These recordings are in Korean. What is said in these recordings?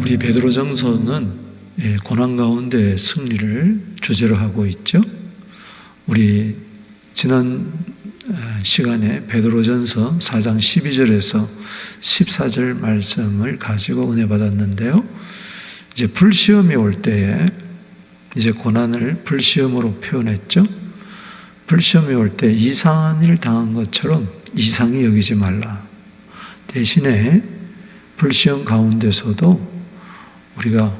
우리 베드로전서는 고난 가운데 승리를 주제로 하고 있죠. 우리 지난 시간에 베드로전서 4장 12절에서 14절 말씀을 가지고 은혜 받았는데요. 이제 불시험이 올 때에 이제 고난을 불시험으로 표현했죠. 불시험이 올 때 이상한 일 당한 것처럼 이상히 여기지 말라. 대신에 불시험 가운데서도 우리가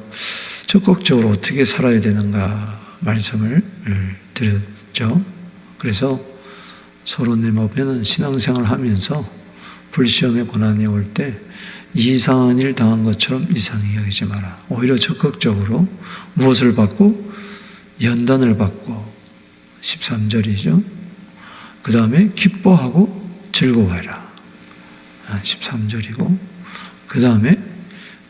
적극적으로 어떻게 살아야 되는가 말씀을 드렸죠. 그래서 서로 내 몸에는 신앙생활을 하면서 불시험의 고난이 올 때 이상한 일 당한 것처럼 이상히 여기지 마라. 오히려 적극적으로 무엇을 받고? 연단을 받고 13절이죠. 그 다음에 기뻐하고 즐거워해라. 13절이고 그 다음에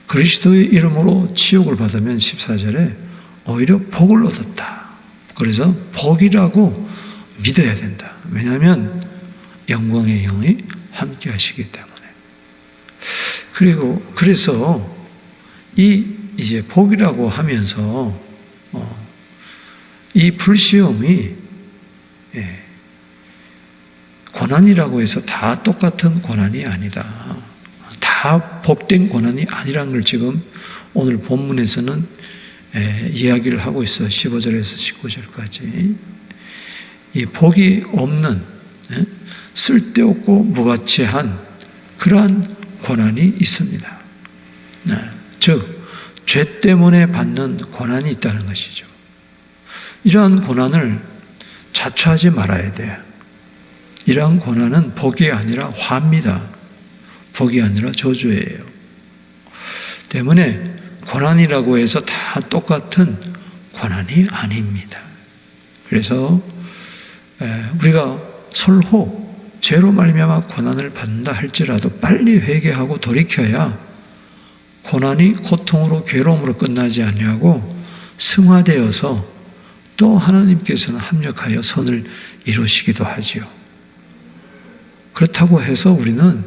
그리스도의 이름으로 치욕을 받으면 14절에 오히려 복을 얻었다. 그래서 복이라고 믿어야 된다. 왜냐하면 영광의 영이 함께 하시기 때문에. 그래서 이제 복이라고 하면서 이 불시험이 고난이라고 해서 다 똑같은 고난이 아니다. 다 복된 고난이 아니라는 걸 지금 오늘 본문에서는 이야기를 하고 있어. 15절에서 19절까지. 이 복이 없는 쓸데없고 무가치한 그러한 고난이 있습니다. 즉 죄 때문에 받는 고난이 있다는 것이죠. 이러한 고난을 자초하지 말아야 돼요. 이러한 고난은 복이 아니라 화입니다. 복이 아니라 저주예요. 때문에 고난이라고 해서 다 똑같은 고난이 아닙니다. 그래서 우리가 설호 죄로 말미암아 고난을 받는다 할지라도 빨리 회개하고 돌이켜야 고난이 고통으로 괴로움으로 끝나지 아니하고 승화되어서 또 하나님께서는 합력하여 선을 이루시기도 하지요. 그렇다고 해서 우리는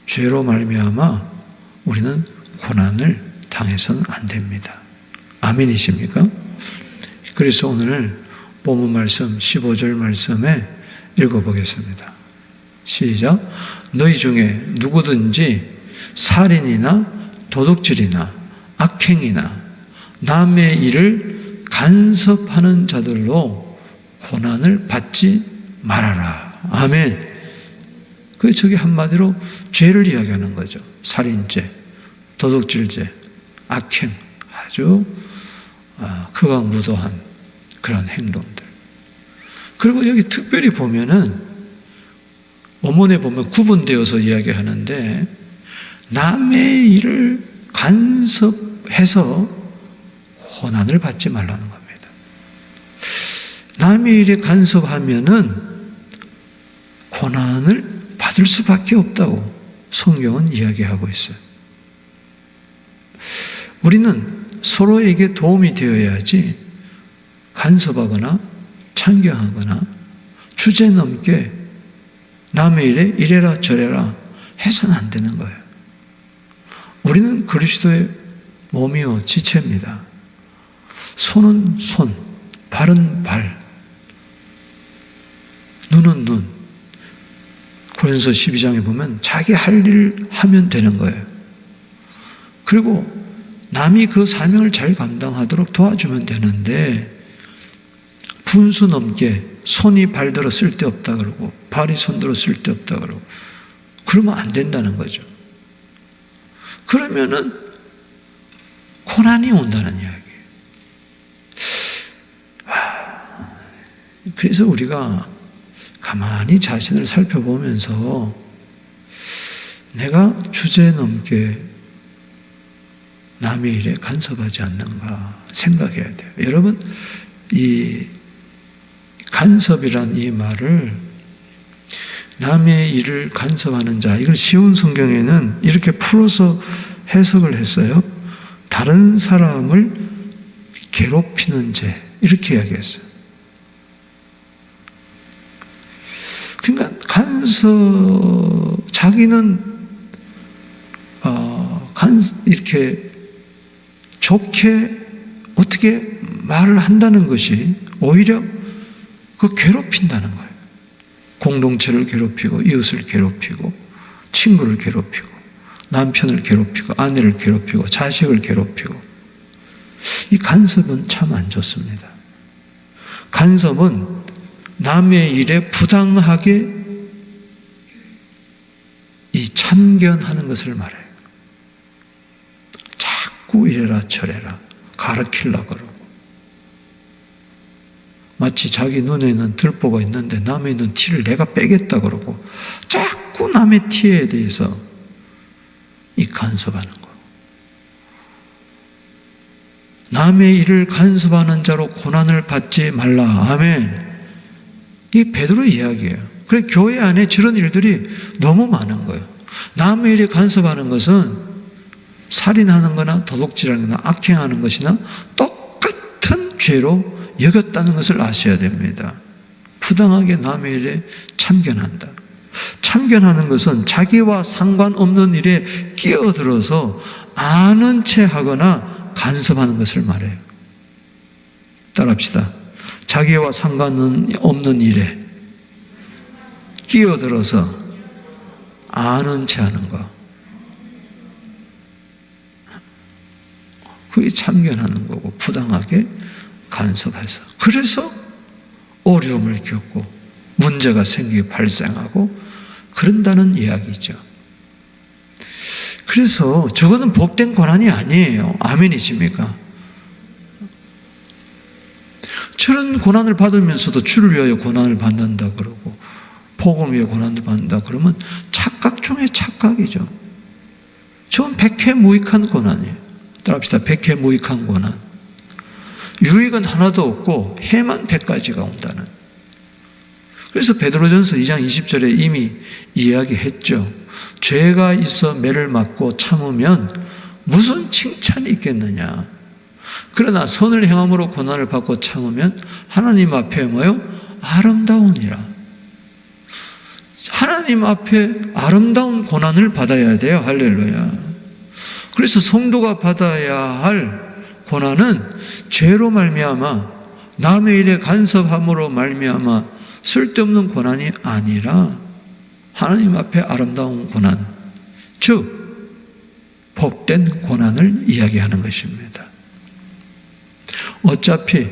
죄로 말미암아 우리는 고난을 당해서는 안 됩니다. 아멘이십니까? 그래서 오늘 본문 말씀 15절 말씀에 읽어보겠습니다. 시작. 너희 중에 누구든지 살인이나 도둑질이나 악행이나 남의 일을 간섭하는 자들로 고난을 받지 말아라. 아멘. 저게 한마디로 죄를 이야기하는 거죠. 살인죄, 도둑질죄, 악행, 아주 극악무도한 그런 행동들. 그리고 여기 특별히 보면은 원문에 보면 구분되어서 이야기하는데 남의 일을 간섭해서 고난을 받지 말라는 겁니다. 남의 일에 간섭하면은 고난을 받을 수밖에 없다고 성경은 이야기하고 있어요. 우리는 서로에게 도움이 되어야지 간섭하거나 참견하거나 주제넘게 남의 일에 이래라 저래라 해서는 안 되는 거예요. 우리는 그리스도의 몸이요 지체입니다. 손은 손, 발은 발, 눈은 눈. 고린도서 12장에 보면 자기 할 일을 하면 되는 거예요. 그리고 남이 그 사명을 잘 감당하도록 도와주면 되는데 분수 넘게 손이 발들어 쓸데없다 그러고 발이 손들어 쓸데없다 그러고 그러면 안 된다는 거죠. 그러면은 고난이 온다는 이야기예요. 그래서 우리가 가만히 자신을 살펴보면서 내가 주제넘게 남의 일에 간섭하지 않는가 생각해야 돼요. 여러분, 이 간섭이란 이 말을 남의 일을 간섭하는 자, 이걸 쉬운 성경에는 이렇게 풀어서 해석을 했어요. 다른 사람을 괴롭히는 죄, 이렇게 이야기했어요. 그러니까 자기는 이렇게 좋게 어떻게 말을 한다는 것이 오히려 그 괴롭힌다는 거예요. 공동체를 괴롭히고 이웃을 괴롭히고 친구를 괴롭히고 남편을 괴롭히고 아내를 괴롭히고 자식을 괴롭히고 이 간섭은 참 안 좋습니다. 간섭은 남의 일에 부당하게 이 참견하는 것을 말해요. 자꾸 이래라 저래라 가르치려고 그러고 마치 자기 눈에는 들보가 있는데 남의 눈 티를 내가 빼겠다 그러고 자꾸 남의 티에 대해서 이 간섭하는 거. 남의 일을 간섭하는 자로 고난을 받지 말라. 아멘. 이게 베드로의 이야기예요. 그래 교회 안에 저런 일들이 너무 많은 거예요. 남의 일에 간섭하는 것은 살인하는 거나 도둑질하는 거나 악행하는 것이나 똑같은 죄로 여겼다는 것을 아셔야 됩니다. 부당하게 남의 일에 참견한다. 참견하는 것은 자기와 상관없는 일에 끼어들어서 아는 채 하거나 간섭하는 것을 말해요. 따라합시다. 자기와 상관없는 일에 끼어들어서 아는 채 하는 거. 그게 참견하는 거고 부당하게 간섭해서 그래서 어려움을 겪고 문제가 생기게 발생하고 그런다는 이야기죠. 그래서 저거는 복된 고난이 아니에요. 아멘이십니까? 저런 고난을 받으면서도 주를 위하여 고난을 받는다 그러고 복음을 위해 고난을 받는다 그러면 착각 중에 착각이죠. 저건 백해무익한 고난이에요. 따라합시다. 백해무익한 고난. 유익은 하나도 없고 해만 100가지가 온다는. 그래서 베드로전서 2장 20절에 이미 이야기했죠. 죄가 있어 매를 맞고 참으면 무슨 칭찬이 있겠느냐. 그러나 선을 행함으로 고난을 받고 참으면 하나님 앞에 뭐요? 아름다우니라. 하나님 앞에 아름다운 고난을 받아야 돼요. 할렐루야. 그래서 성도가 받아야 할 고난은 죄로 말미암아 남의 일에 간섭함으로 말미암아 쓸데없는 고난이 아니라 하나님 앞에 아름다운 고난, 즉 복된 고난을 이야기하는 것입니다. 어차피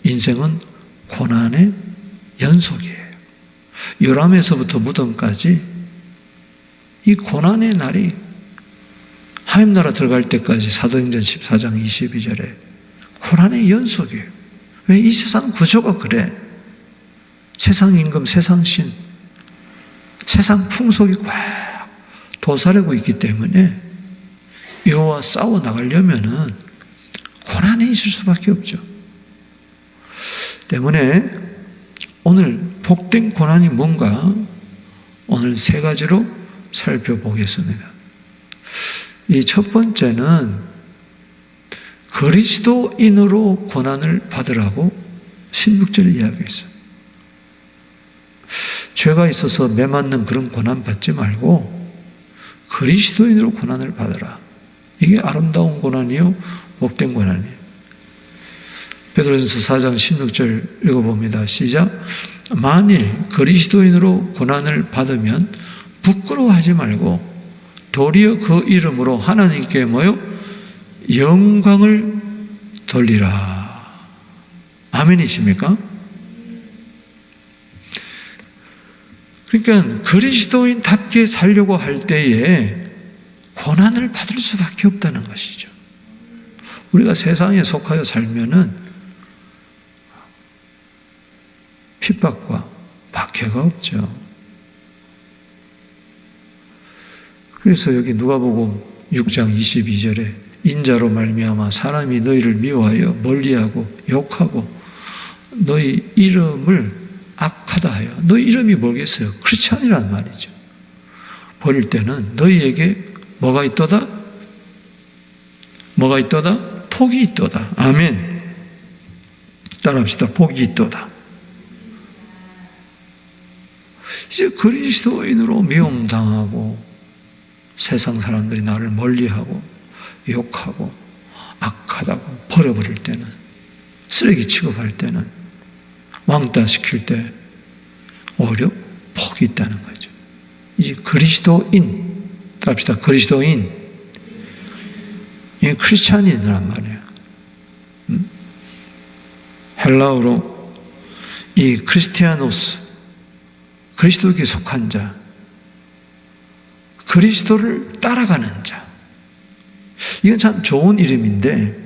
인생은 고난의 연속이에요. 요람에서부터 무덤까지 이 고난의 날이 하나님 나라 들어갈 때까지 사도행전 14장 22절에 고난의 연속이에요. 왜? 이 세상 구조가 그래. 세상 임금, 세상 신, 세상 풍속이 꽉 도사리고 있기 때문에 이와 싸워 나가려면은 고난이 있을 수밖에 없죠. 때문에 오늘 복된 고난이 뭔가 오늘 3가지로 살펴보겠습니다. 이 첫 번째는 그리스도인으로 고난을 받으라고 16절에 이야기했어요. 죄가 있어서 매맞는 그런 고난 받지 말고 그리스도인으로 고난을 받으라. 이게 아름다운 고난이요, 복된 고난이에요. 베드로전서 4장 16절 읽어봅니다. 시작. 만일 그리스도인으로 고난을 받으면 부끄러워하지 말고 도리어 그 이름으로 하나님께 뭐요? 영광을 돌리라. 아멘이십니까? 그러니까 그리스도인답게 살려고 할 때에 고난을 받을 수밖에 없다는 것이죠. 우리가 세상에 속하여 살면은 핍박과 박해가 없죠. 그래서 여기 누가복음 6장 22절에 인자로 말미암아 사람이 너희를 미워하여 멀리하고 욕하고 너희 이름을 악하다 하여 너희 이름이 뭐겠어요? 그렇지 아니란 말이죠. 버릴 때는 너희에게 뭐가 있도다? 뭐가 있도다? 복이 있도다. 아멘. 따라합시다. 복이 있도다. 이제 그리스도인으로 미움당하고 세상 사람들이 나를 멀리하고 욕하고 악하다고 버려버릴 때는, 쓰레기 취급할 때는, 왕따 시킬 때 오히려 복이 있다는 거죠. 이제 그리스도인, 합시다. 그리스도인. 이게 크리스찬이란 말이에요. 헬라어로 이 크리스티아노스, 그리스도에게 속한 자, 그리스도를 따라가는 자. 이건 참 좋은 이름인데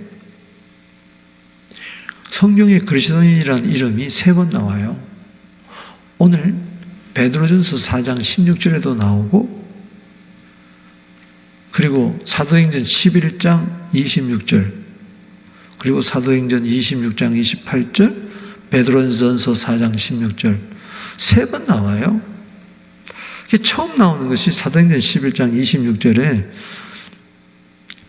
성경에 그리스도인이라는 이름이 3번 나와요. 오늘 베드로전서 4장 16절에도 나오고, 그리고 사도행전 11장 26절, 그리고 사도행전 26장 28절, 베드로전서 4장 16절 3번 나와요. 처음 나오는 것이 사도행전 11장 26절에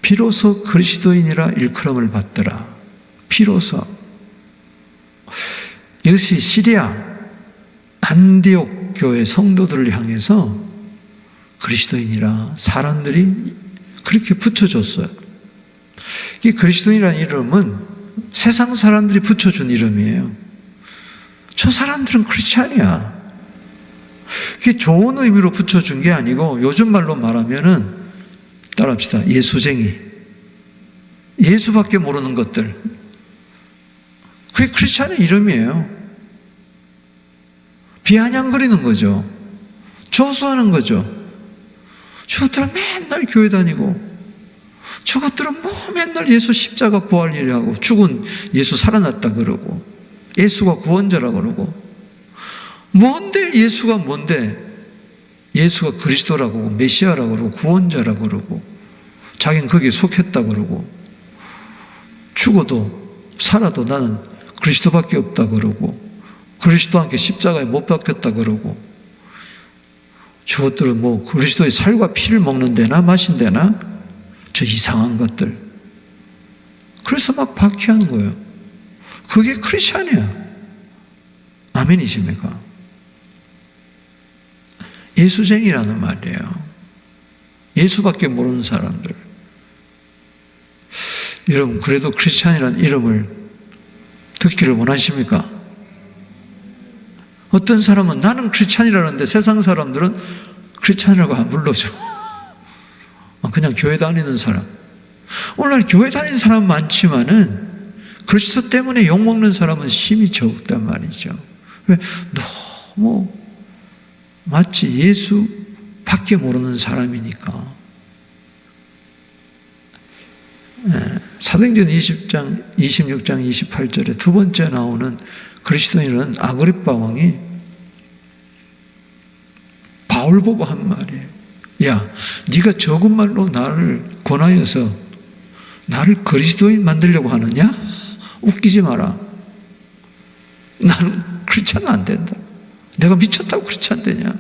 비로소 그리스도인이라 일컬음을 받더라. 비로소. 이것이 시리아 안디옥 교회 성도들을 향해서 그리스도인이라 사람들이 그렇게 붙여줬어요. 이 그리스도인이라는 이름은 세상 사람들이 붙여준 이름이에요. 저 사람들은 크리스찬이야. 그게 좋은 의미로 붙여준 게 아니고 요즘 말로 말하면은, 따라합시다, 예수쟁이. 예수밖에 모르는 것들. 그게 크리스찬의 이름이에요. 비아냥거리는 거죠. 조소하는 거죠. 저것들은 맨날 교회 다니고, 저것들은 뭐 맨날 예수 십자가 부활 일하고, 죽은 예수 살아났다 그러고, 예수가 구원자라 그러고, 뭔데 예수가 뭔데? 예수가 그리스도라고, 메시아라고 그러고, 구원자라고 그러고, 자기는 거기에 속했다 그러고, 죽어도 살아도 나는 그리스도밖에 없다 그러고, 그리스도와 함께 십자가에 못 박혔다 그러고, 저것들은 뭐 그리스도의 살과 피를 먹는 데나 마신 데나 저 이상한 것들. 그래서 막 박해하는 거예요. 그게 크리스찬이야. 아멘이십니까? 예수쟁이라는 말이에요. 예수밖에 모르는 사람들. 여러분, 그래도 크리스찬이라는 이름을 듣기를 원하십니까? 어떤 사람은 나는 크리스찬이라는데 세상 사람들은 크리스찬이라고 안 불러줘. 그냥 교회 다니는 사람. 오늘날 교회 다니는 사람 많지만은 그리스도 때문에 욕먹는 사람은 힘이 적단 말이죠. 왜? 너무 마치 예수밖에 모르는 사람이니까. 사도행전 26장 28절에 두 번째 나오는 그리스도인은 아그리빠 왕이 바울 보고 한 말이에요. 야, 네가 적은 말로 나를 권하여서 나를 그리스도인 만들려고 하느냐? 웃기지 마라. 나는 크리스찬 안 된다. 내가 미쳤다고 크리스찬 되냐?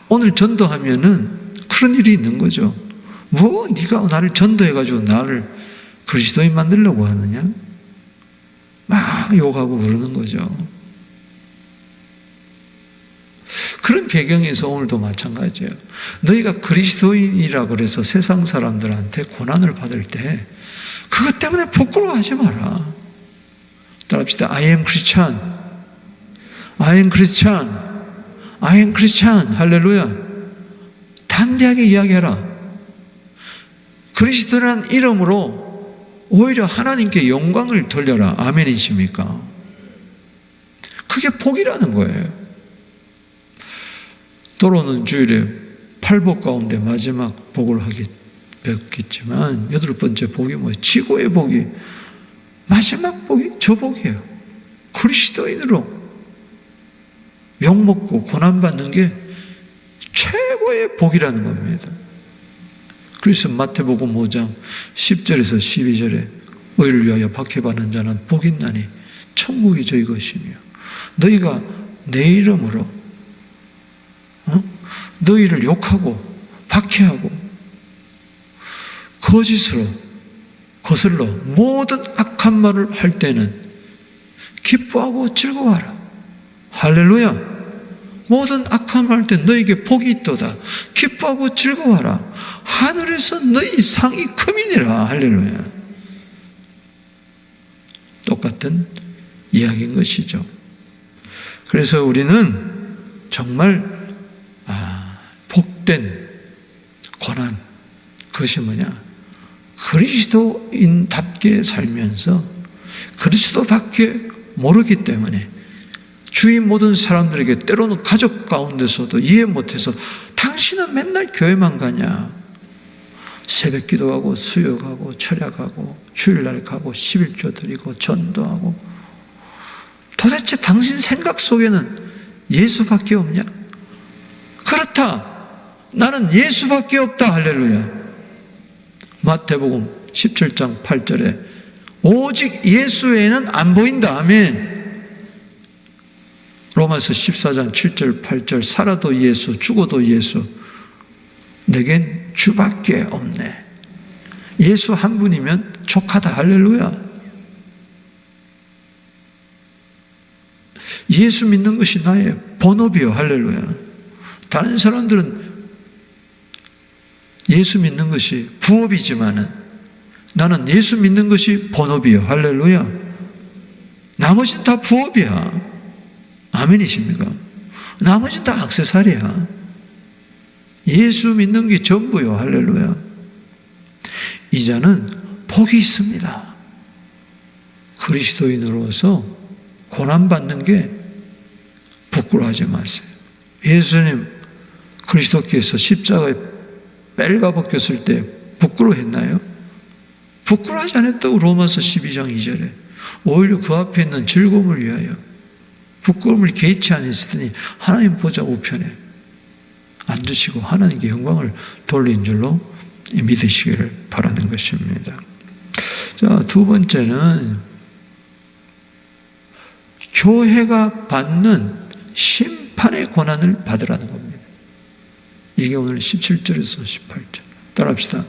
오늘 전도하면은 그런 일이 있는 거죠. 뭐 네가 나를 전도해가지고 나를 그리스도인 만들려고 하느냐? 막 욕하고 그러는 거죠. 그런 배경에서 오늘도 마찬가지예요. 너희가 그리스도인이라 그래서 세상 사람들한테 고난을 받을 때 그것 때문에 부끄러워하지 마라. 따라합시다. I am Christian. I am Christian. I am Christian. 할렐루야. 담대하게 이야기해라. 그리스도라는 이름으로 오히려 하나님께 영광을 돌려라. 아멘이십니까? 그게 복이라는 거예요. 도로는 주일에 8복 가운데 마지막 복을 배웠겠지만 8번째 복이 뭐예요? 지고의 복이, 마지막 복이 저 복이에요. 그리스도인으로 욕먹고 고난받는 게 최고의 복이라는 겁니다. 그래서 마태복음 5장 10절에서 12절에 의를 위하여 박해받는 자는 복 있나니 천국이 저희 것이며, 너희가 내 이름으로 너희를 욕하고 박해하고 거짓으로 거슬러 모든 악한 말을 할 때는 기뻐하고 즐거워하라. 할렐루야. 모든 악한 말 할 때 너희에게 복이 있도다. 기뻐하고 즐거워하라. 하늘에서 너희 상이 크미니라. 할렐루야. 똑같은 이야기인 것이죠. 그래서 우리는 정말 복된 고난, 그것이 뭐냐? 그리스도인답게 살면서 그리스도밖에 모르기 때문에 주위 모든 사람들에게 때로는 가족 가운데서도 이해 못해서 당신은 맨날 교회만 가냐? 새벽 기도하고 수요하고 철야하고 주일날 가고 11조 드리고 전도하고 도대체 당신 생각 속에는 예수밖에 없냐? 그렇다. 나는 예수밖에 없다. 할렐루야. 마태복음 17장 8절에 오직 예수 외에는 안 보인다. 아멘. 로마서 14장 7절 8절 살아도 예수 죽어도 예수 내겐 주밖에 없네. 예수 한 분이면 족하다. 할렐루야. 예수 믿는 것이 나의 본업이요. 할렐루야. 다른 사람들은 예수 믿는 것이 부업이지만은 나는 예수 믿는 것이 본업이요. 할렐루야. 나머지는 다 부업이야. 아멘이십니까? 나머지는 다 액세서리야. 예수 믿는 게 전부요. 할렐루야. 이자는 복이 있습니다. 그리스도인으로서 고난받는 게 부끄러워하지 마세요. 예수님 그리스도께서 십자가에 뺄가 벗겼을 때 부끄러워했나요? 부끄러워하지 않았다고 로마서 12장 2절에. 오히려 그 앞에 있는 즐거움을 위하여 부끄러움을 개의치 않으시더니 하나님 보좌 우편에 앉으시고 하나님께 영광을 돌린 줄로 믿으시기를 바라는 것입니다. 자, 두 번째는 교회가 받는 심판의 고난을 받으라는 겁니다. 이게 오늘 17절에서 18절. 따라합시다.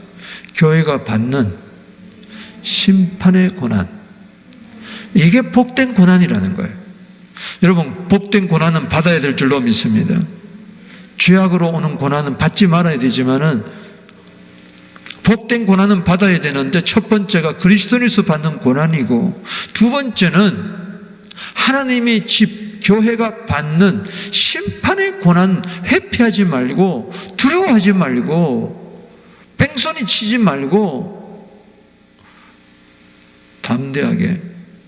교회가 받는 심판의 고난. 이게 복된 고난이라는 거예요. 여러분, 복된 고난은 받아야 될 줄로 믿습니다. 죄악으로 오는 고난은 받지 말아야 되지만은 복된 고난은 받아야 되는데 첫 번째가 그리스도인에서 받는 고난이고 두 번째는 하나님의 집 교회가 받는 심판의 고난 회피하지 말고 두려워하지 말고 뺑소니 치지 말고 담대하게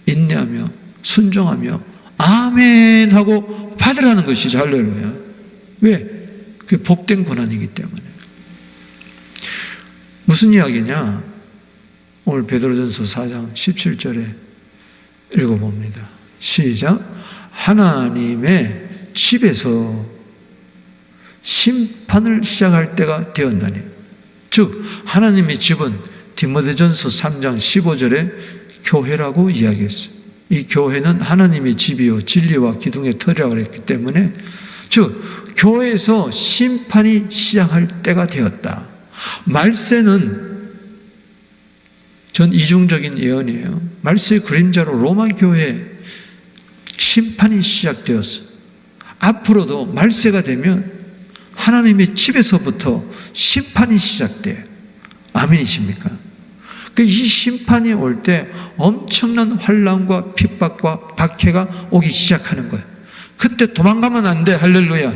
인내하며 순종하며 아멘 하고 받으라는 것이죠. 할렐루야. 왜? 그게 복된 고난이기 때문에. 무슨 이야기냐? 오늘 베드로전서 4장 17절에 읽어봅니다. 시작. 하나님의 집에서 심판을 시작할 때가 되었나니. 즉 하나님의 집은 디모데전서 3장 15절에 교회라고 이야기했어요. 이 교회는 하나님의 집이요 진리와 기둥의 터이라고 했기 때문에 즉 교회에서 심판이 시작할 때가 되었다. 말세는 전 이중적인 예언이에요. 말세의 그림자로 로마 교회 심판이 시작되었어. 앞으로도 말세가 되면 하나님의 집에서부터 심판이 시작돼요. 아멘이십니까? 이 심판이 올 때 엄청난 환난과 핍박과 박해가 오기 시작하는 거예요. 그때 도망가면 안 돼. 할렐루야.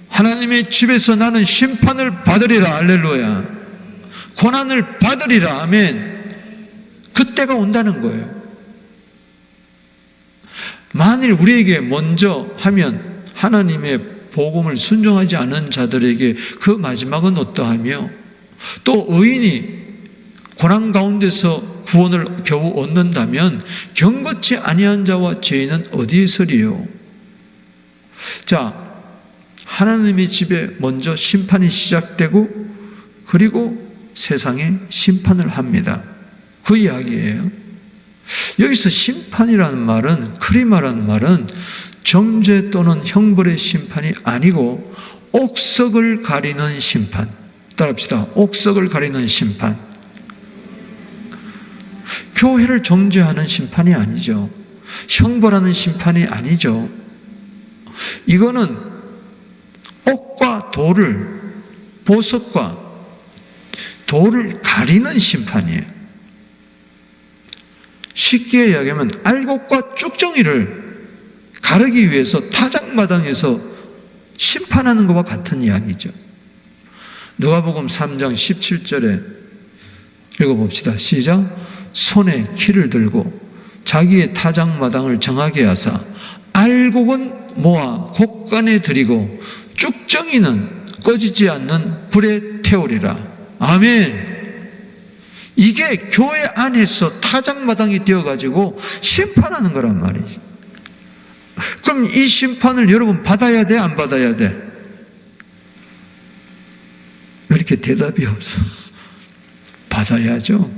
하나님의 집에서 나는 심판을 받으리라. 할렐루야. 고난을 받으리라. 아멘. 그때가 온다는 거예요. 만일 우리에게 먼저 하면 하나님의 복음을 순종하지 않은 자들에게 그 마지막은 어떠하며 또 의인이 고난 가운데서 구원을 겨우 얻는다면 경건치 아니한 자와 죄인은 어디에 서리요? 자, 하나님의 집에 먼저 심판이 시작되고 그리고 세상에 심판을 합니다. 그 이야기예요. 여기서 심판이라는 말은, 크리마라는 말은 정죄 또는 형벌의 심판이 아니고 옥석을 가리는 심판. 따라합시다. 옥석을 가리는 심판. 교회를 정죄하는 심판이 아니죠. 형벌하는 심판이 아니죠. 이거는 옥과 돌을, 보석과 돌을 가리는 심판이에요. 쉽게 이야기하면 알곡과 쭉정이를 가르기 위해서 타작마당에서 심판하는 것과 같은 이야기죠. 누가복음 3장 17절에 읽어봅시다. 시작. 손에 키를 들고 자기의 타작마당을 정하게 하사 알곡은 모아 곡간에 들이고 쭉정이는 꺼지지 않는 불에 태우리라. 아멘. 이게 교회 안에서 타작마당이 되어가지고 심판하는 거란 말이지. 그럼 이 심판을 여러분 받아야 돼? 안 받아야 돼? 왜 이렇게 대답이 없어? 받아야죠.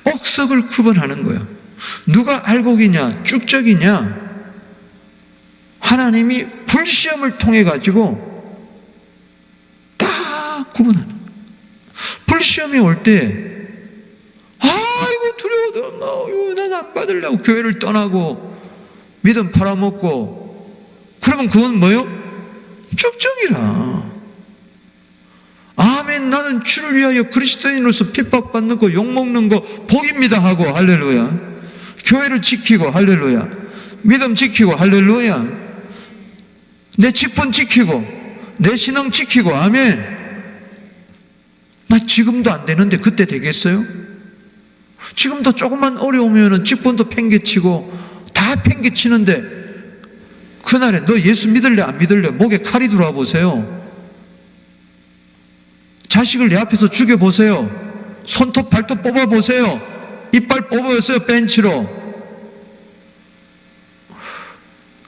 억석을 구분하는 거예요. 누가 알곡이냐 쭉적이냐, 하나님이 불시험을 통해 가지고 다 구분하는 거예요. 불시험이 올 때 이거 두려워, 난 안 받으려고 교회를 떠나고 믿음 팔아먹고, 그러면 그건 뭐예요? 쭉적이라. 아멘. 나는 주를 위하여 그리스도인으로서 핍박받는 거, 욕먹는 거 복입니다 하고 할렐루야. 교회를 지키고 할렐루야. 믿음 지키고 할렐루야. 내 직분 지키고 내 신앙 지키고 아멘. 나 지금도 안 되는데 그때 되겠어요? 지금도 조금만 어려우면 직분도 팽개치고 다 팽개치는데 그날에 너 예수 믿을래 안 믿을래? 목에 칼이 들어와 보세요. 자식을 내 앞에서 죽여보세요. 손톱 발톱 뽑아보세요. 이빨 뽑아보세요. 벤치로.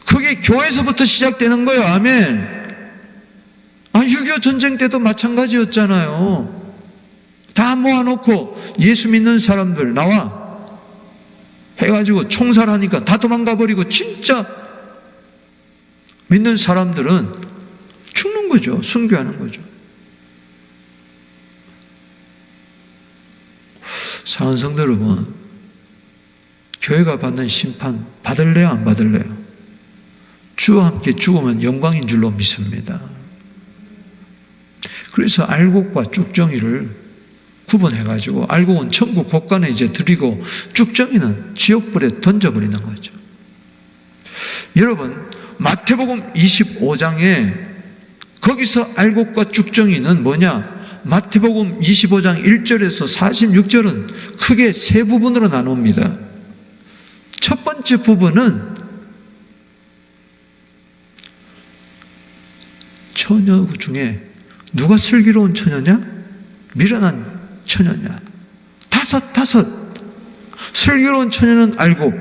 그게 교회에서부터 시작되는 거예요. 아멘. 6.25 전쟁 때도 마찬가지였잖아요. 다 모아놓고 예수 믿는 사람들 나와 해가지고 총살하니까 다 도망가버리고 진짜 믿는 사람들은 죽는 거죠. 순교하는 거죠. 사랑하는 성도 여러분, 교회가 받는 심판 받을래요? 안 받을래요? 주와 함께 죽으면 영광인 줄로 믿습니다. 그래서 알곡과 쭉정이를 구분해가지고, 알곡은 천국 곳간에 이제 드리고 쭉정이는 지옥불에 던져버리는 거죠. 여러분, 마태복음 25장에 거기서 알곡과 쭉정이는 뭐냐? 마태복음 25장 1절에서 46절은 크게 세 부분으로 나눕니다. 첫 번째 부분은 처녀 중에 누가 슬기로운 처녀냐? 미련한 처녀냐? 다섯. 슬기로운 처녀는 알곡,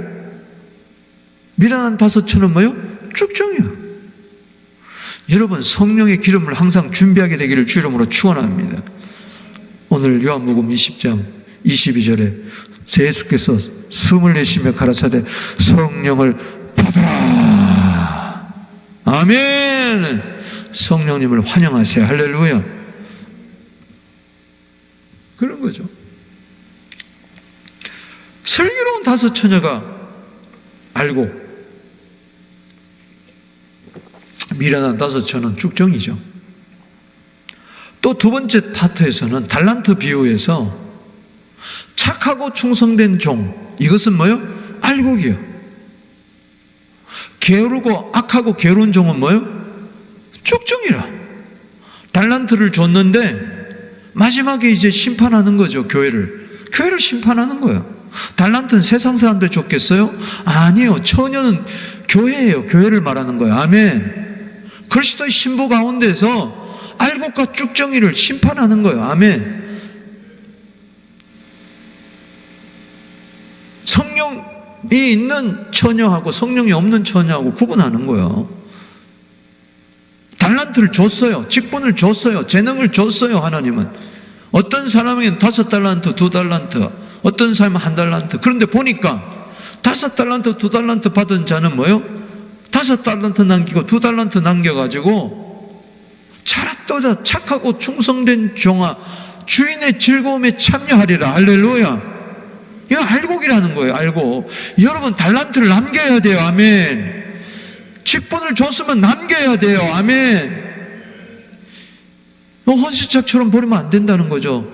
미련한 다섯 처녀는 뭐요? 쭉정이요. 여러분, 성령의 기름을 항상 준비하게 되기를 주 이름으로 축원합니다. 오늘 요한복음 20장 22절에 예수께서 숨을 내쉬며 가라사대 성령을 받아라. 아멘. 성령님을 환영하세요. 할렐루야. 그런 거죠. 슬기로운 다섯 처녀가 알고 미련한 다섯 처녀는 쭉정이죠. 또 두 번째 파트에서는 달란트 비유에서 착하고 충성된 종, 이것은 뭐요? 알곡이요. 게으르고 악하고 게으른 종은 뭐요? 쭉정이라. 달란트를 줬는데 마지막에 이제 심판하는 거죠. 교회를 심판하는 거예요. 달란트는 세상 사람들 줬겠어요? 아니요. 처녀는 교회예요. 교회를 말하는 거예요. 아멘. 그리스도의 신부 가운데서 알곡과 쭉정이를 심판하는 거예요. 아멘. 성령이 있는 처녀하고 성령이 없는 처녀하고 구분하는 거예요. 달란트를 줬어요. 직분을 줬어요. 재능을 줬어요. 하나님은. 어떤 사람에게는 5달란트, 2달란트, 어떤 사람은 1달란트. 그런데 보니까 5달란트, 2달란트 받은 자는 뭐예요? 5달란트 남기고 2달란트 남겨가지고 잘했도다 착하고 충성된 종아 주인의 즐거움에 참여하리라. 할렐루야. 이거 알곡이라는 거예요. 알곡. 여러분, 달란트를 남겨야 돼요. 아멘. 직분을 줬으면 남겨야 돼요. 아멘. 헌시짝처럼 버리면 안 된다는 거죠.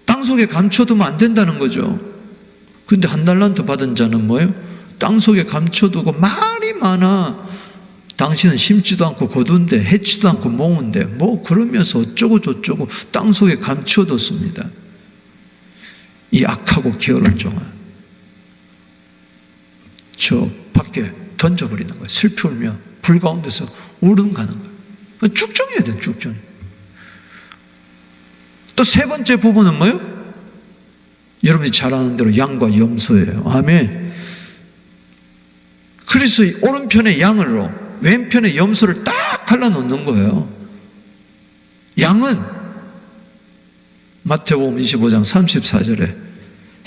땅속에 감춰두면 안 된다는 거죠. 근데 한 달란트 받은 자는 뭐예요? 땅속에 감춰두고 말이 많아. 당신은 심지도 않고 거둔데 해치도 않고 모은데 뭐 그러면서 어쩌고 저쩌고 땅속에 감춰뒀습니다. 이 악하고 게으를 종아. 저 밖에 던져버리는 거예요. 슬피 울며 불 가운데서 울음 가는 거예요. 쭉정해야 돼요. 쭉정. 또 세 번째 부분은 뭐예요? 여러분이 잘 아는 대로 양과 염소예요. 아멘. 그래서 오른편에 양으로 왼편에 염소를 딱 갈라놓는 거예요. 양은 마태복음 25장 34절에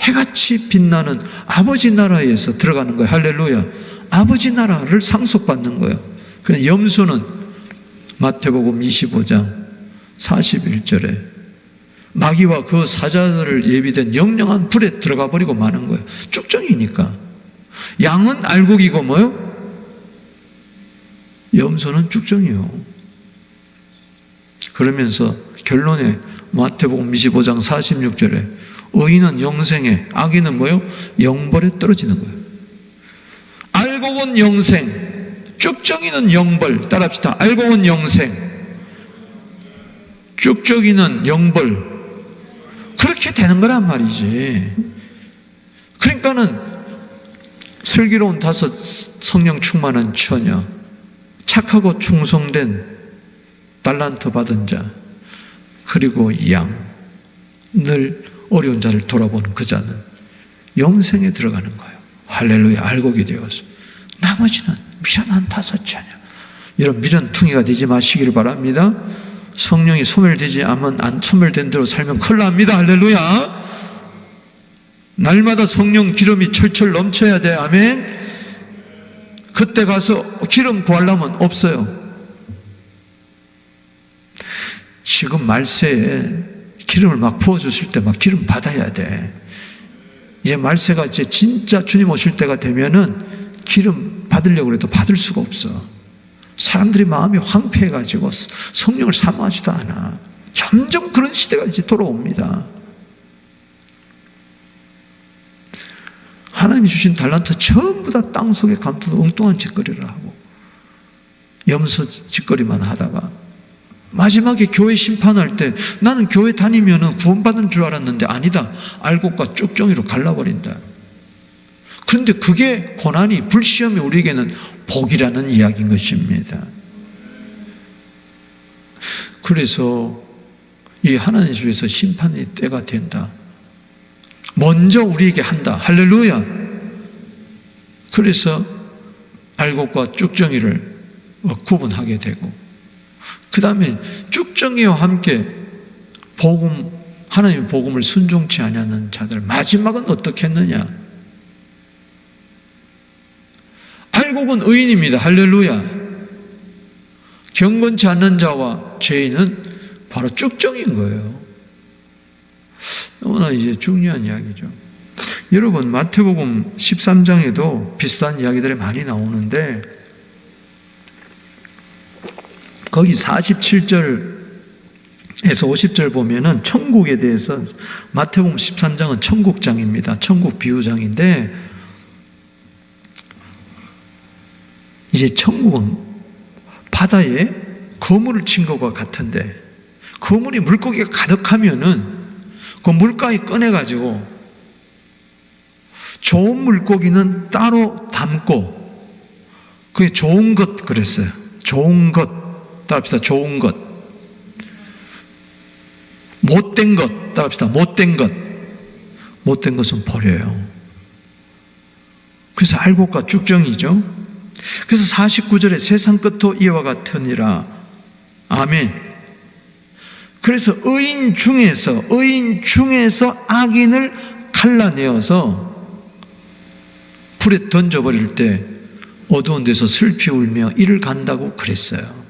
해같이 빛나는 아버지 나라에서 들어가는 거예요. 할렐루야. 아버지 나라를 상속받는 거예요. 그래서 염소는 마태복음 25장 41절에 마귀와 그 사자들을 예비된 영영한 불에 들어가 버리고 마는 거예요. 쭉정이니까. 양은 알곡이고 뭐요? 염소는 쭉정이요. 그러면서 결론에 마태복음 25장 46절에 의인은 영생에 악인은 뭐요? 영벌에 떨어지는 거예요. 알곡은 영생, 쭉정이는 영벌. 따라합시다. 알곡은 영생, 쭉정이는 영벌. 그렇게 되는 거란 말이지. 그러니까는 슬기로운 다섯 성령 충만한 처녀, 착하고 충성된 달란트 받은 자, 그리고 양, 늘 어려운 자를 돌아보는 그 자는 영생에 들어가는 거예요. 할렐루야. 알곡이 되어서. 나머지는 미련한 다섯 처녀. 이런 미련퉁이가 되지 마시기를 바랍니다. 성령이 소멸되지 않으면 소멸된 대로 살면 큰일 납니다. 할렐루야. 날마다 성령 기름이 철철 넘쳐야 돼. 아멘. 그때 가서 기름 구하려면 없어요. 지금 말세에 기름을 막 부어주실 때 막 기름 받아야 돼. 이제 말세가 이제 진짜 주님 오실 때가 되면은 기름 받으려고 해도 받을 수가 없어. 사람들이 마음이 황폐해가지고 성령을 사모하지도 않아. 점점 그런 시대가 이제 돌아옵니다. 하나님이 주신 달란트 전부 다 땅속에 감춰서 엉뚱한 짓거리를 하고 염소 짓거리만 하다가 마지막에 교회 심판할 때 나는 교회 다니면 구원받는 줄 알았는데 아니다. 알곡과 쭉정이로 갈라버린다. 그런데 그게 고난이 불시험이 우리에게는 복이라는 이야기인 것입니다. 그래서 이 하나님 집에서 심판의 때가 된다. 먼저 우리에게 한다. 할렐루야. 그래서 알곡과 쭉정이를 구분하게 되고 그 다음에 쭉정이와 함께 하나님의 복음을 순종치 아니하는 자들 마지막은 어떻게 했느냐? 알곡은 의인입니다. 할렐루야. 경건치 않는 자와 죄인은 바로 쭉정인 거예요. 너무나 이제 중요한 이야기죠. 여러분 마태복음 13장에도 비슷한 이야기들이 많이 나오는데 거기 47절에서 50절 보면은 천국에 대해서 마태복음 13장은 천국장입니다. 천국 비유장인데 이제 천국은 바다에 거물을 친 것과 같은데 거물이 물고기가 가득하면은 그 물가에 꺼내가지고 좋은 물고기는 따로 담고 그게 좋은 것 그랬어요. 좋은 것. 따라합시다. 좋은 것. 못된 것. 따라합시다. 못된 것. 못된 것은 버려요. 그래서 알곡과 쭉정이죠. 그래서 49절에 세상 끝도 이와 같으니라. 아멘. 그래서 의인 중에서 악인을 갈라내어서 불에 던져버릴 때 어두운 데서 슬피 울며 이를 간다고 그랬어요.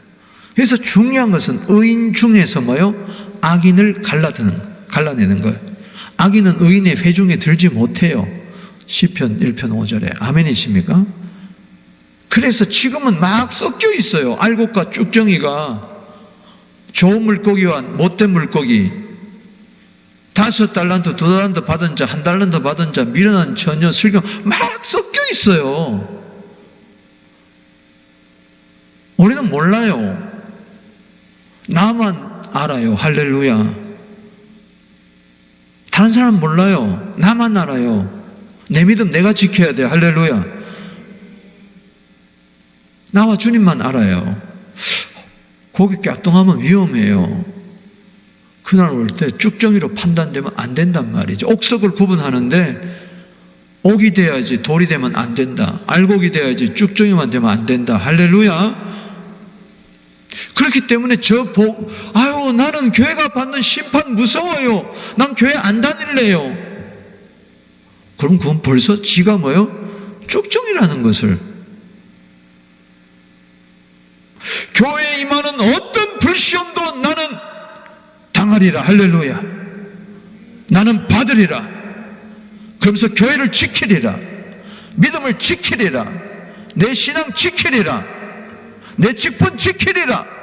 그래서 중요한 것은 의인 중에서 뭐요? 악인을 갈라내는 거예요. 악인은 의인의 회중에 들지 못해요. 시편 1편 5절에. 아멘이십니까? 그래서 지금은 막 섞여 있어요. 알곡과 쭉정이가 좋은 물고기와 못된 물고기. 5달란트, 2달란트 받은 자, 1달란트 받은 자, 미련한 처녀, 슬경 막 섞여 있어요. 우리는 몰라요. 나만 알아요. 할렐루야. 다른 사람 몰라요. 나만 알아요. 내 믿음 내가 지켜야 돼요. 할렐루야. 나와 주님만 알아요. 거기 깍동하면 위험해요. 그날 올 때 쭉정이로 판단되면 안 된단 말이죠. 옥석을 구분하는데 옥이 돼야지 돌이 되면 안 된다. 알곡이 돼야지 쭉정이만 되면 안 된다. 할렐루야. 그렇기 때문에 아유, 나는 교회가 받는 심판 무서워요. 난 교회 안 다닐래요. 그럼 그건 벌써 지가 뭐요? 쭉정이라는 것을. 교회에 임하는 어떤 불시험도 나는 당하리라. 할렐루야. 나는 받으리라. 그러면서 교회를 지키리라. 믿음을 지키리라. 내 신앙 지키리라. 내 직분 지키리라.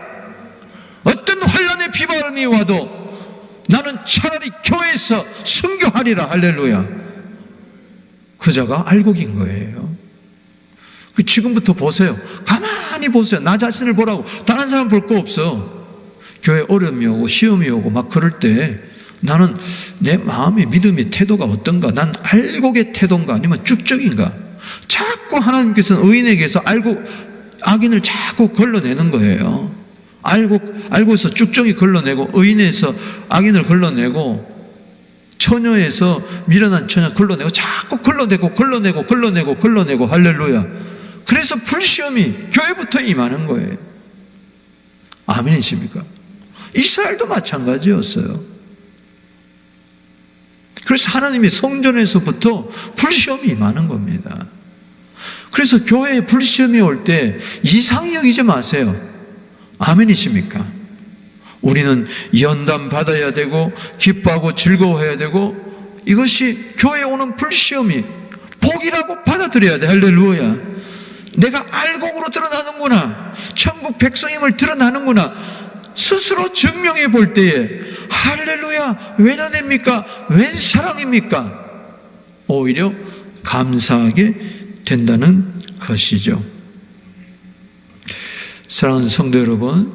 어떤 환난의 비바람이 와도 나는 차라리 교회에서 순교하리라. 할렐루야. 그 자가 알곡인 거예요. 지금부터 보세요. 가만히 보세요. 나 자신을 보라고. 다른 사람 볼 거 없어. 교회 어려움이 오고 시험이 오고 막 그럴 때 나는 내 마음의 믿음의 태도가 어떤가? 난 알곡의 태도인가? 아니면 쭉적인가? 자꾸 하나님께서는 의인에게서 악인을 자꾸 걸러내는 거예요. 알고서 쭉정이 걸러내고, 의인에서 악인을 걸러내고, 처녀에서 미련한 처녀 걸러내고, 자꾸 걸러내고, 할렐루야. 그래서 불시험이 교회부터 임하는 거예요. 아멘이십니까? 이스라엘도 마찬가지였어요. 그래서 하나님이 성전에서부터 불시험이 임하는 겁니다. 그래서 교회에 불시험이 올 때 이상히 여기지 마세요. 아멘이십니까? 우리는 연단 받아야 되고 기뻐하고 즐거워해야 되고, 이것이 교회에 오는 불시험이 복이라고 받아들여야 돼. 할렐루야. 내가 알곡으로 드러나는구나, 천국 백성임을 드러나는구나 스스로 증명해 볼 때에 할렐루야, 웬 은혜입니까? 웬 사랑입니까? 오히려 감사하게 된다는 것이죠. 사랑하는 성도 여러분,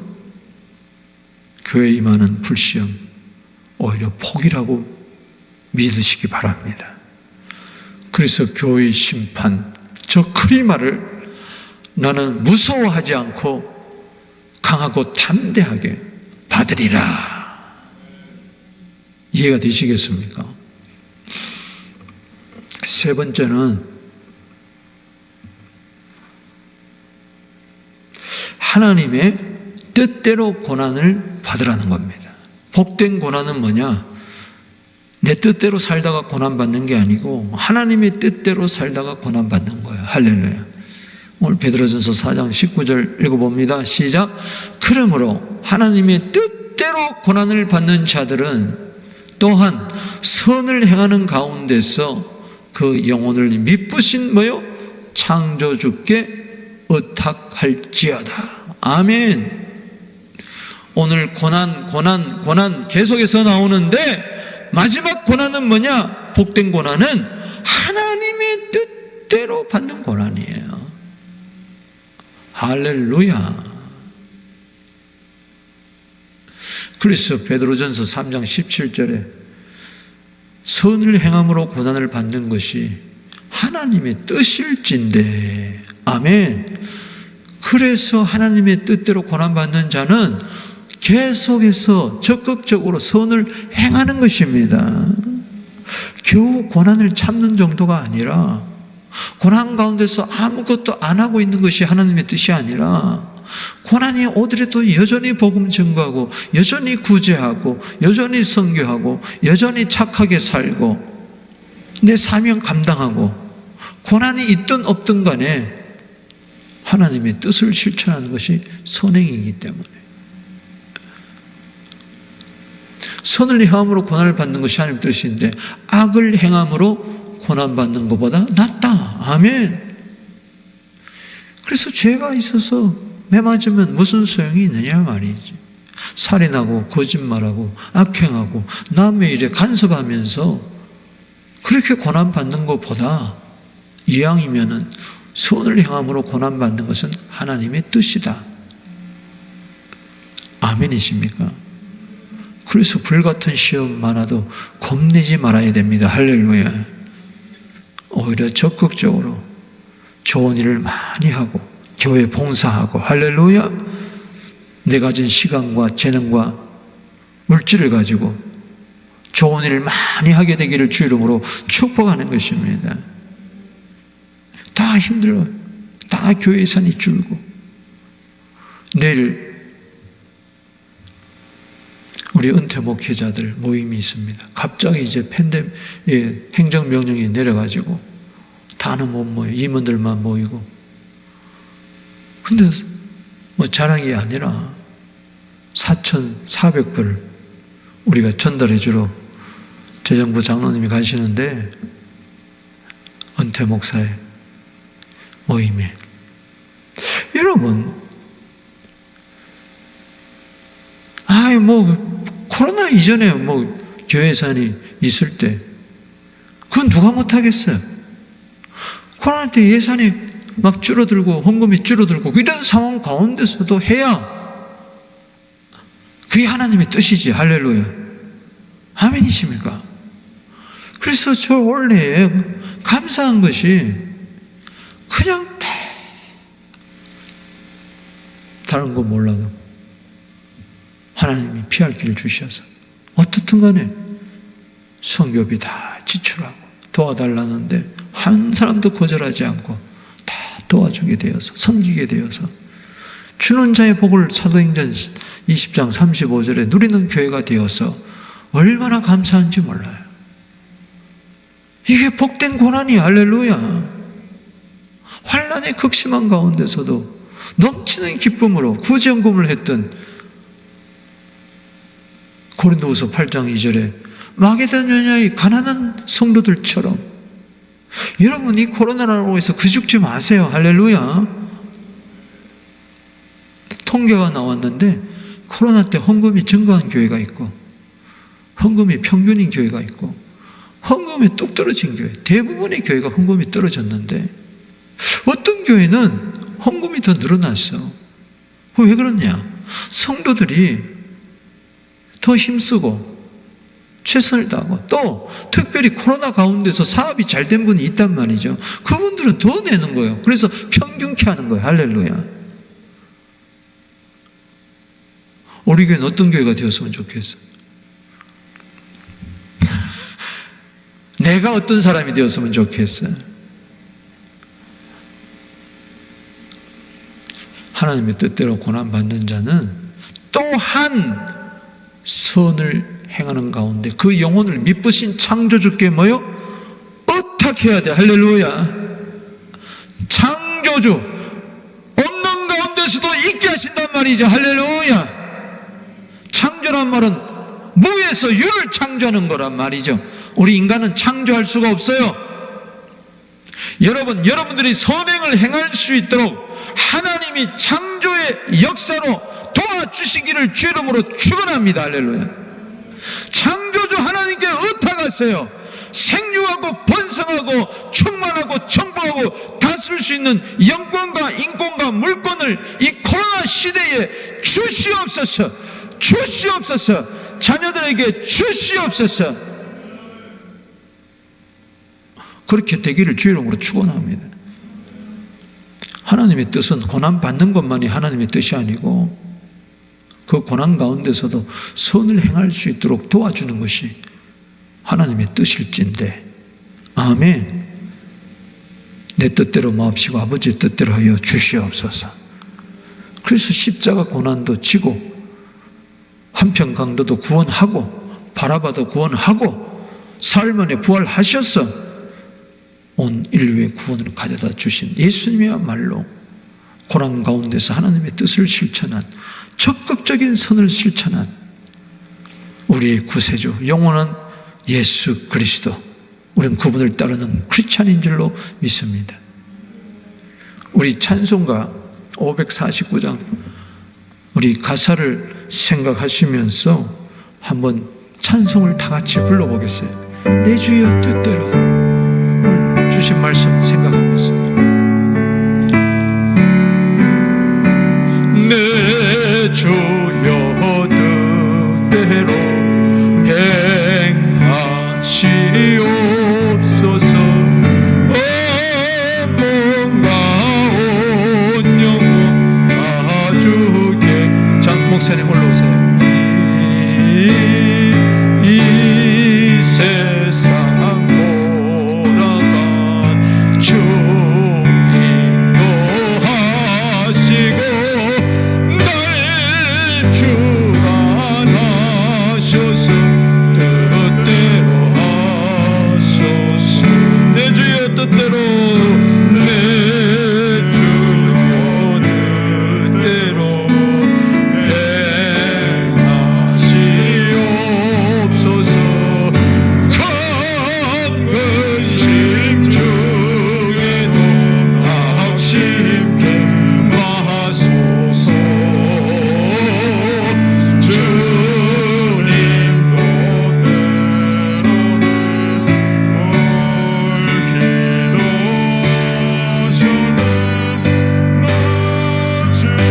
교회에 임하는 불시험 오히려 복이라고 믿으시기 바랍니다. 그래서 교회의 심판, 저 크리마를 나는 무서워하지 않고 강하고 담대하게 받으리라. 이해가 되시겠습니까? 세 번째는 하나님의 뜻대로 고난을 받으라는 겁니다. 복된 고난은 뭐냐? 내 뜻대로 살다가 고난받는 게 아니고 하나님의 뜻대로 살다가 고난받는 거예요. 할렐루야. 오늘 베드로전서 4장 19절 읽어봅니다. 시작. 그러므로 하나님의 뜻대로 고난을 받는 자들은 또한 선을 행하는 가운데서 그 영혼을 미쁘신 뭐요? 창조주께 의탁할지어다. 아멘. 오늘 고난 계속해서 나오는데 마지막 고난은 뭐냐? 복된 고난은 하나님의 뜻대로 받는 고난이에요. 할렐루야. 그래서 베드로전서 3장 17절에 선을 행함으로 고난을 받는 것이 하나님의 뜻일진데. 아멘. 그래서 하나님의 뜻대로 고난받는 자는 계속해서 적극적으로 선을 행하는 것입니다. 겨우 고난을 참는 정도가 아니라, 고난 가운데서 아무것도 안 하고 있는 것이 하나님의 뜻이 아니라, 고난이 오더라도 여전히 복음 증거하고, 여전히 구제하고, 여전히 선교하고, 여전히 착하게 살고, 내 사명 감당하고, 고난이 있든 없든 간에 하나님의 뜻을 실천하는 것이 선행이기 때문에, 선을 행함으로 고난을 받는 것이 하나님 뜻인데 악을 행함으로 고난받는 것보다 낫다. 아멘. 그래서 죄가 있어서 매 맞으면 무슨 소용이 있느냐 말이지. 살인하고 거짓말하고 악행하고 남의 일에 간섭하면서 그렇게 고난받는 것보다 이왕이면은 선을 행함으로 고난받는 것은 하나님의 뜻이다. 아멘이십니까? 그래서 불같은 시험 많아도 겁내지 말아야 됩니다. 할렐루야. 오히려 적극적으로 좋은 일을 많이 하고 교회 봉사하고, 할렐루야, 내 가진 시간과 재능과 물질을 가지고 좋은 일을 많이 하게 되기를 주 이름으로 축복하는 것입니다. 다 힘들어요. 다 교회 예산이 줄고. 내일 우리 은퇴 목회자들 모임이 있습니다. 갑자기 이제 행정명령이 내려가지고 다는 못 모여. 임원들만 모이고. 근데 뭐 자랑이 아니라 4,400불 우리가 전달해 주러 재정부 장로님이 가시는데, 은퇴 목사의 모임에. 여러분, 코로나 이전에 교회 예산이 있을 때, 그건 누가 못하겠어요? 코로나 때 예산이 막 줄어들고, 헌금이 줄어들고, 이런 상황 가운데서도 해야 그게 하나님의 뜻이지. 할렐루야. 아멘이십니까? 그래서 저 원래 감사한 것이 그냥 다른 거 몰라도 하나님이 피할 길을 주셔서 어떻든 간에 성교비 다 지출하고 도와달라는데 한 사람도 거절하지 않고 다 도와주게 되어서, 섬기게 되어서 주는 자의 복을 사도행전 20장 35절에 누리는 교회가 되어서 얼마나 감사한지 몰라요. 이게 복된 고난이, 할렐루야. 환난의 극심한 가운데서도 넘치는 기쁨으로 구제연금을 했던 고린도후서 8장 2절에 마게도냐의 가난한 성도들처럼, 여러분, 이 코로나라고 해서 그죽지 마세요. 할렐루야. 통계가 나왔는데 코로나 때 헌금이 증가한 교회가 있고 헌금이 평균인 교회가 있고 헌금이 뚝 떨어진 교회, 대부분의 교회가 헌금이 떨어졌는데 어떤 교회는 헌금이 더 늘어났어. 왜 그러냐? 성도들이 더 힘쓰고 최선을 다하고, 또 특별히 코로나 가운데서 사업이 잘 된 분이 있단 말이죠. 그분들은 더 내는 거예요. 그래서 평균케 하는 거예요. 할렐루야. 우리 교회는 어떤 교회가 되었으면 좋겠어? 내가 어떤 사람이 되었으면 좋겠어? 하나님의 뜻대로 고난받는 자는 또한 선을 행하는 가운데 그 영혼을 미쁘신 창조주께 뭐요? 의탁해야 돼. 할렐루야. 창조주 없는 가운데서도 있게 하신단 말이죠. 할렐루야. 창조란 말은 무에서 유를 창조하는 거란 말이죠. 우리 인간은 창조할 수가 없어요. 여러분들이 선행을 행할 수 있도록 하나님이 창조의 역사로 도와주시기를 주 이름으로 축원합니다. 할렐루야. 창조주 하나님께 의탁하세요. 생육하고 번성하고 충만하고 정복하고 다스릴 수 있는 영권과 인권과 물권을 이 코로나 시대에 주시옵소서. 주시옵소서. 자녀들에게 주시옵소서. 그렇게 되기를 주 이름으로 축원합니다. 하나님의 뜻은 고난받는 것만이 하나님의 뜻이 아니고 그 고난 가운데서도 선을 행할 수 있도록 도와주는 것이 하나님의 뜻일진데, 아멘. 내 뜻대로 마옵시고 아버지의 뜻대로 하여 주시옵소서. 그래서 십자가 고난도 지고 한편 강도도 구원하고 바라바도 구원하고 사흘 만에 부활하셔서 온 인류의 구원을 가져다 주신 예수님이야말로 고난 가운데서 하나님의 뜻을 실천한, 적극적인 선을 실천한 우리의 구세주, 영원한 예수 그리스도, 우리는 그분을 따르는 크리스찬인 줄로 믿습니다. 우리 찬송가 549장 우리 가사를 생각하시면서 한번 찬송을 다 같이 불러보겠어요. 내 주여 뜻대로. 오늘 주신 말씀 생각하면서 내 주여 뜻대로 행하시옵소서. 몸과 온 영혼 다 주께. 장 목사님 올라오세요. 이 세상 돌아가 주 인도하시고 날 주관하셔서 뜻대로 하소서. 내 주여 뜻대로 내 주여 뜻대로 행하시옵소서. 근심 중에도 낙심케 마소서. 주님도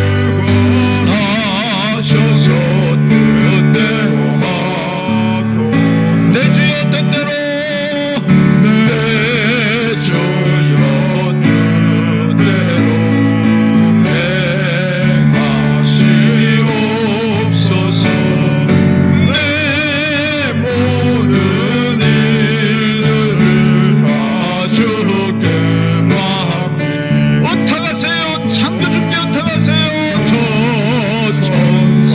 때로는 하셔서 뜻대로 하소서. 내 주여 뜻대로 내 주여 뜻대로 행하시옵소서. 내 모든 일들을 다 주께 맡기. 어떡하세요? 창조주께 어떡하세요? 저 천성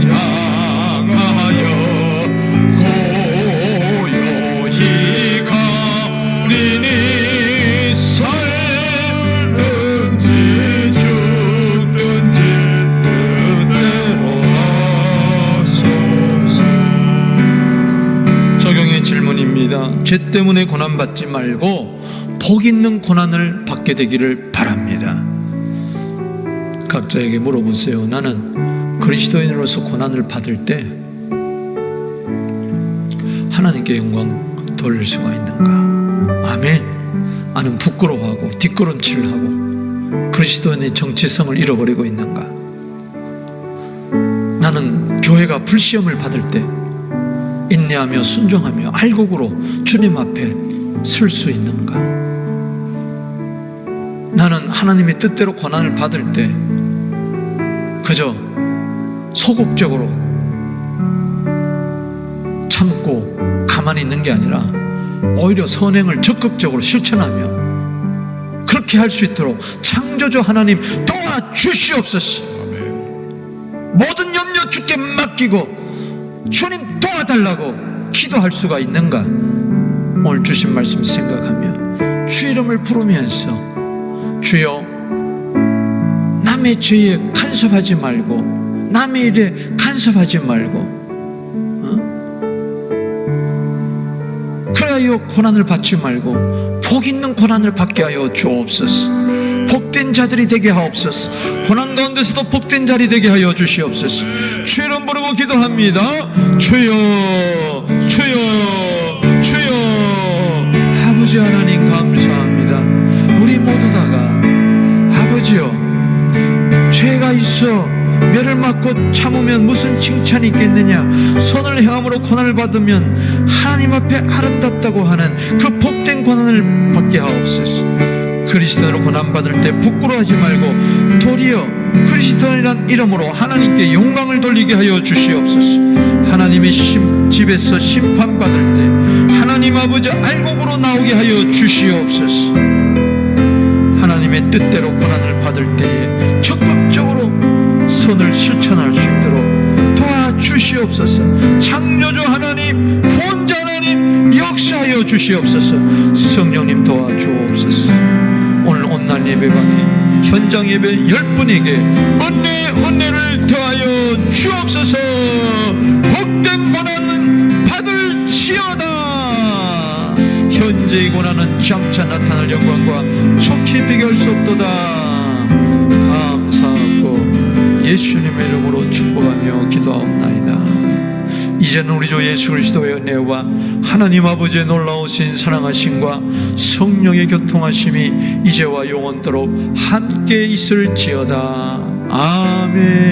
향하여 고요히 가리니 살든지 죽든지 뜻대로 하소서. 적용의 질문입니다. 죄 때문에 고난받지 말고 복 있는 고난을 받게 되기를 바랍니다. 각자에게 물어보세요. 나는 그리스도인으로서 고난을 받을 때 하나님께 영광 돌릴 수가 있는가? 아멘. 나는 부끄러워하고 뒷걸음질하고 그리스도인의 정체성을 잃어버리고 있는가? 나는 교회가 불시험을 받을 때 인내하며 순종하며 알곡으로 주님 앞에 설 수 있는가? 나는 하나님의 뜻대로 고난을 받을 때 그저 소극적으로 참고 가만히 있는 게 아니라 오히려 선행을 적극적으로 실천하며 그렇게 할 수 있도록 창조주 하나님 도와주시옵소서. 모든 염려 주께 맡기고 주님 도와달라고 기도할 수가 있는가? 오늘 주신 말씀 생각하며 주 이름을 부르면서 주여 남의 죄에 간섭하지 말고 남의 일에 간섭하지 말고 그래야 고난을 받지 말고 복 있는 고난을 받게 하여 주옵소서. 복된 자들이 되게 하옵소서. 고난 가운데서도 복된 자리 되게 하여 주시옵소서. 주 이름 부르고 기도합니다. 주여 주여 주여. 아버지 하나님 감사합니다. 우리 모두 다가 아버지여 죄가 있어 멸을 맞고 참으면 무슨 칭찬이 있겠느냐. 선을 행함으로 고난을 받으면 하나님 앞에 아름답다고 하는 그 복된 고난을 받게 하옵소서. 그리스도인으로 고난받을 때 부끄러워하지 말고 도리어 그리스도인이란 이름으로 하나님께 영광을 돌리게 하여 주시옵소서. 하나님의 집에서 심판받을 때 하나님 아버지 알곡으로 나오게 하여 주시옵소서. 하나님의 뜻대로 고난을 받을 때에 적극적으로 선을 실천할 수 있도록 도와주시옵소서. 창조주 하나님, 구원자 하나님 역사하여 주시옵소서. 성령님 도와주옵소서. 오늘 온날 예배방에 현장 예배 10분에게 은혜를 더하여 주옵소서. 복된 고난은 받을지어다. 현재의 고난은 장차 나타날 영광과 촉히 비교할 수 없도다. 감사하고 예수님의 이름으로 축복하며 기도하옵나이다. 이제는 우리 주 예수 그리스도의 은혜와 하나님 아버지의 놀라우신 사랑하심과 성령의 교통하심이 이제와 영원토록 함께 있을지어다. 아멘.